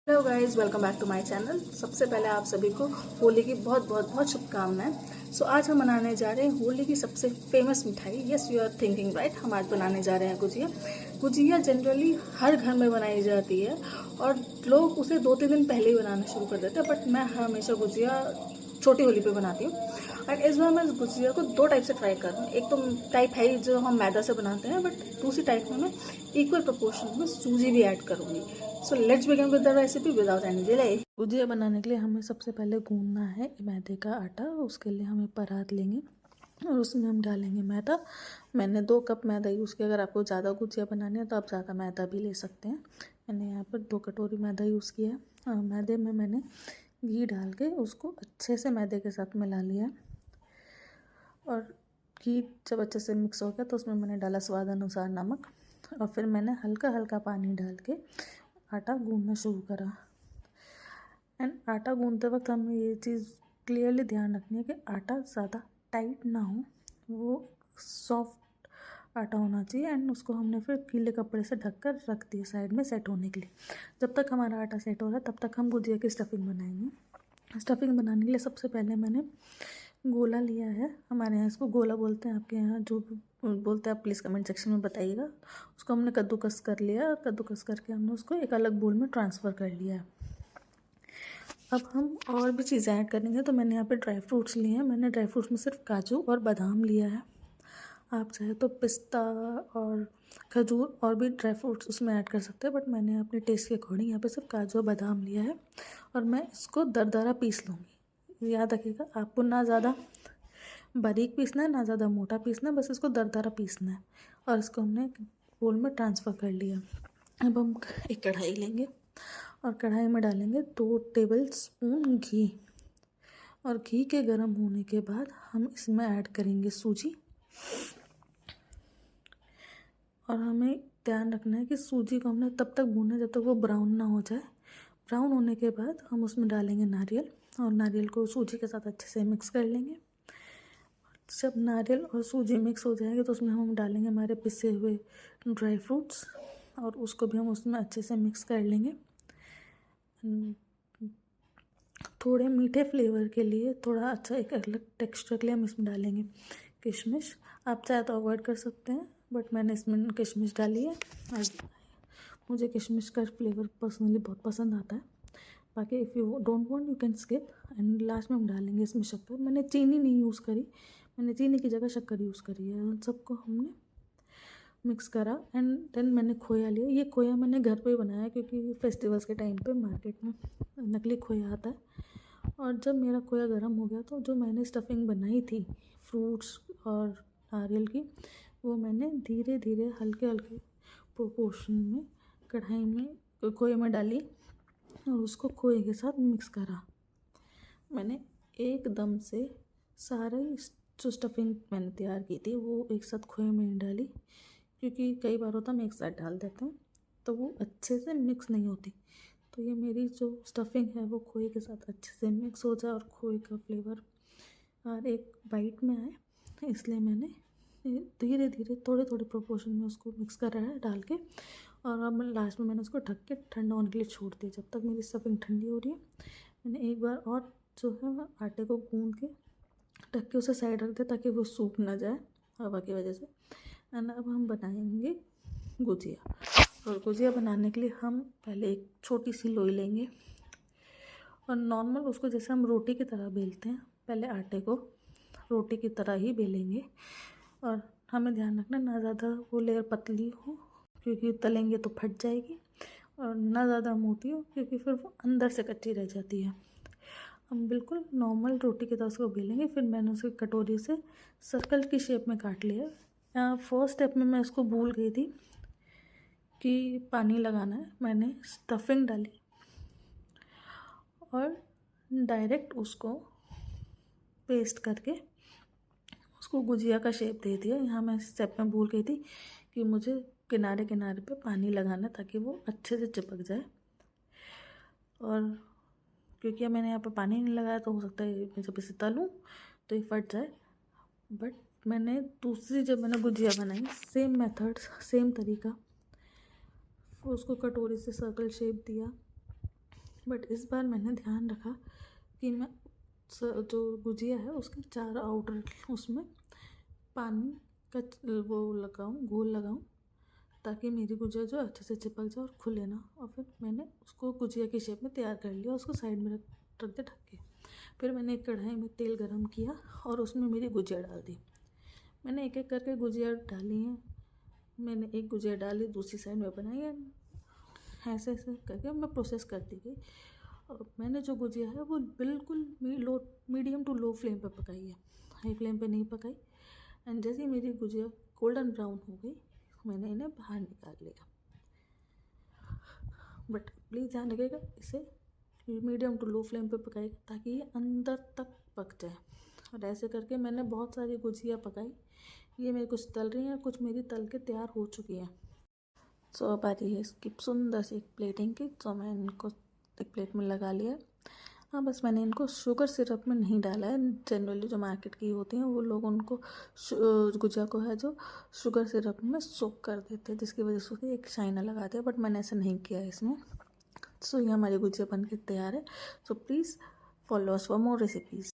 Hello guys, welcome back to my channel. सबसे पहले आप सभी को होली की बहुत बहुत बहुत शुभकामनाएं। आज हम बनाने जा रहे हैं होली की सबसे फेमस मिठाई। Yes, you are thinking right. हम आज बनाने जा रहे हैं गुजिया। गुजिया जनरली हर घर में बनाई जाती है और लोग उसे 2-3 दिन पहले ही बनाना शुरू कर देते हैं, बट मैं हमेशा गुजिया छोटी होली पे बनाती हूँ। और इस बार मैं इस गुजिया को 2 टाइप से ट्राई कर रही हूँ। एक तो टाइप है जो हम मैदा से बनाते हैं, बट दूसरी टाइप में मैं इक्वल प्रोपोर्शन में सूजी भी ऐड करूँगी। So let's begin with the recipe without any delay. Gujiya बनाने के लिए हमें सबसे पहले गूंदना है मैदे का आटा। उसके लिए हम एक परात लेंगे और उसमें हम डालेंगे मैदा। मैंने 2 कप मैदा यूज़ किया। अगर आपको ज़्यादा गुजिया बनानी है तो आप ज़्यादा मैदा भी ले सकते हैं। मैंने यहाँ पर 2 कटोरी मैदा यूज़ किया है और मैदे में मैंने घी डाल के उसको अच्छे से मैदे के साथ मिला लिया। और घी जब अच्छे से मिक्स हो गया तो उसमें मैंने डाला स्वाद अनुसार नमक और फिर मैंने हल्का हल्का पानी डाल के आटा गूंदना शुरू करा। एंड आटा गूंदते वक्त हमें ये चीज़ क्लियरली ध्यान रखनी है कि आटा ज़्यादा टाइट ना हो, वो सॉफ्ट आटा होना चाहिए। एंड उसको हमने फिर गीले कपड़े से ढककर रख दिया साइड में सेट होने के लिए। जब तक हमारा आटा सेट हो रहा है तब तक हम गुजिया की स्टफिंग बनाएंगे। स्टफिंग बनाने के लिए सबसे पहले मैंने गोला लिया है। हमारे यहाँ इसको गोला बोलते हैं, आपके यहाँ जो बोलते हैं आप प्लीज़ कमेंट सेक्शन में बताइएगा। उसको हमने कद्दूकस कर लिया और कद्दूकस करके हमने उसको एक अलग बोल में ट्रांसफ़र कर लिया है। अब हम और भी चीज़ें ऐड करेंगे। तो मैंने यहाँ पे ड्राई फ्रूट्स लिए हैं। मैंने ड्राई फ्रूट्स में सिर्फ काजू और बादाम लिया है। आप चाहे तो पिस्ता और खजूर और भी ड्राई फ्रूट्स उसमें ऐड कर सकते हैं, बट मैंने अपने टेस्ट के अकॉर्डिंग यहाँ पे सिर्फ काजू और बादाम लिया है। और मैं इसको दरदरा पीस लूँगी। याद रखिएगा, आपको ना ज़्यादा बारीक पीसना है ना ज़्यादा मोटा पीसना है, बस इसको दरदरा पीसना है। और इसको हमने बोल में ट्रांसफ़र कर लिया। अब हम एक कढ़ाई लेंगे और कढ़ाई में डालेंगे 2 टेबल स्पून घी। और घी के गर्म होने के बाद हम इसमें ऐड करेंगे सूजी। और हमें ध्यान रखना है कि सूजी को हमने तब तक भूनना जब तक वो ब्राउन ना हो जाए। ब्राउन होने के बाद हम उसमें डालेंगे नारियल और नारियल को सूजी के साथ अच्छे से मिक्स कर लेंगे। जब नारियल और सूजी मिक्स हो जाएंगे तो उसमें हम डालेंगे हमारे पिसे हुए ड्राई फ्रूट्स और उसको भी हम उसमें अच्छे से मिक्स कर लेंगे। थोड़े मीठे फ्लेवर के लिए, थोड़ा अच्छा एक अलग टेक्सचर के लिए हम इसमें डालेंगे किशमिश। आप चाहे तो अवॉइड कर सकते हैं, बट मैंने इसमें किशमिश डाली है और मुझे किशमिश का फ्लेवर पर्सनली बहुत पसंद आता है। बाकी if you don't want you can skip. And last में हम डालेंगे इसमें शक्कर। मैंने चीनी नहीं यूज़ करी, मैंने चीनी की जगह शक्कर यूज़ करी है। उन सबको हमने मिक्स करा एंड देन मैंने खोया लिया। ये खोया मैंने घर पे ही बनाया क्योंकि फेस्टिवल्स के टाइम पे मार्केट में नकली खोया आता है। और जब मेरा खोया गर्म हो गया तो जो मैंने स्टफिंग बनाई थी फ्रूट्स और नारियल की, वो मैंने धीरे धीरे हल्के हल्के प्रोपोर्शन में कढ़ाई में खोए में डाली और उसको खोए के साथ मिक्स करा। मैंने एकदम से सारे जो स्टफिंग मैंने तैयार की थी वो एक साथ खोए में नहीं डाली, क्योंकि कई बार होता है हम एक साथ डाल देते हैं तो वो अच्छे से मिक्स नहीं होती। तो ये मेरी जो स्टफिंग है वो खोए के साथ अच्छे से मिक्स हो जाए और खोए का फ्लेवर और एक बाइट में आए, इसलिए मैंने धीरे धीरे थोड़े थोड़े प्रोपोर्शन में उसको मिक्स कर रहा है डाल के। और अब लास्ट में मैंने उसको ढक के ठंडा होने के लिए छोड़ दिया। जब तक मेरी स्टफिंग ठंडी हो रही है मैंने एक बार और जो है आटे को गूंद के ढक के उसे साइड रख दिया ताकि वो सूख ना जाए हवा की वजह से। एंड अब हम बनाएंगे गुजिया। और गुजिया बनाने के लिए हम पहले एक छोटी सी लोई लेंगे और नॉर्मल उसको जैसे हम रोटी की तरह बेलते हैं, पहले आटे को रोटी की तरह ही बेलेंगे। और हमें ध्यान रखना ना ज़्यादा वो लेयर पतली हो क्योंकि तलेंगे तो फट जाएगी, और ना ज़्यादा मोटी हो क्योंकि फिर वो अंदर से कच्ची रह जाती है। हम बिल्कुल नॉर्मल रोटी की तरह उसको बेलेंगे। फिर मैंने उसे कटोरी से सर्कल की शेप में काट लिया। फर्स्ट स्टेप में मैं इसको भूल गई थी कि पानी लगाना है। मैंने स्टफिंग डाली और डायरेक्ट उसको पेस्ट करके उसको गुजिया का शेप दे दिया। यहाँ मैं स्टेप में भूल गई थी कि मुझे किनारे किनारे पे पानी लगाना ताकि वो अच्छे से चिपक जाए। और क्योंकि मैंने यहाँ पे पानी नहीं लगाया तो हो सकता है मैं जब इसे तलूँ तो ये फट जाए। बट मैंने दूसरी जब मैंने गुजिया बनाई सेम मेथड सेम तरीका, उसको कटोरी से सर्कल शेप दिया बट इस बार मैंने ध्यान रखा कि मैं जो गुजिया है उसके चार आउटर उसमें पानी का वो लगाऊं, घोल लगाऊं, ताकि मेरी गुजिया जो अच्छे से चिपक जाए और खुले ना। और फिर मैंने उसको गुजिया की शेप में तैयार कर लिया, उसको साइड में रख दे ढक के। फिर मैंने एक कढ़ाई में तेल गरम किया और उसमें मेरी गुजिया डाल दी। मैंने एक एक करके गुजिया डाली हैं। मैंने एक गुजिया डाली, दूसरी साइड में बनाई है, ऐसे ऐसे करके मैं प्रोसेस करती गई। और मैंने जो गुजिया है वो बिल्कुल मीडियम टू लो फ्लेम पे पकाई है, हाई फ्लेम पे नहीं पकाई। एंड जैसे ही मेरी गुजिया गोल्डन ब्राउन हो गई, मैंने इन्हें बाहर निकाल लिया। बट प्लीज़ ध्यान रखिएगा, इसे मीडियम टू लो फ्लेम पे पकाइएगा ताकि ये अंदर तक पक जाए। और ऐसे करके मैंने बहुत सारी गुजिया पकाई। ये मेरी कुछ तल रही हैं, कुछ मेरी तल के तैयार हो चुकी हैं। सो अब आ रही है इसकी सुंदर सी प्लेटिंग की। तो मैं इनको एक प्लेट में लगा लिया। हाँ, बस मैंने इनको शुगर सिरप में नहीं डाला है। जनरली जो मार्केट की होती हैं वो लोग उनको गुजिया को है जो शुगर सिरप में सोक कर देते हैं, जिसकी वजह से उसकी एक शाइनर लगाते हैं। बट मैंने ऐसा नहीं किया है इसमें। सो ये हमारी गुजिया बन के तैयार है। So please follow us for more recipes.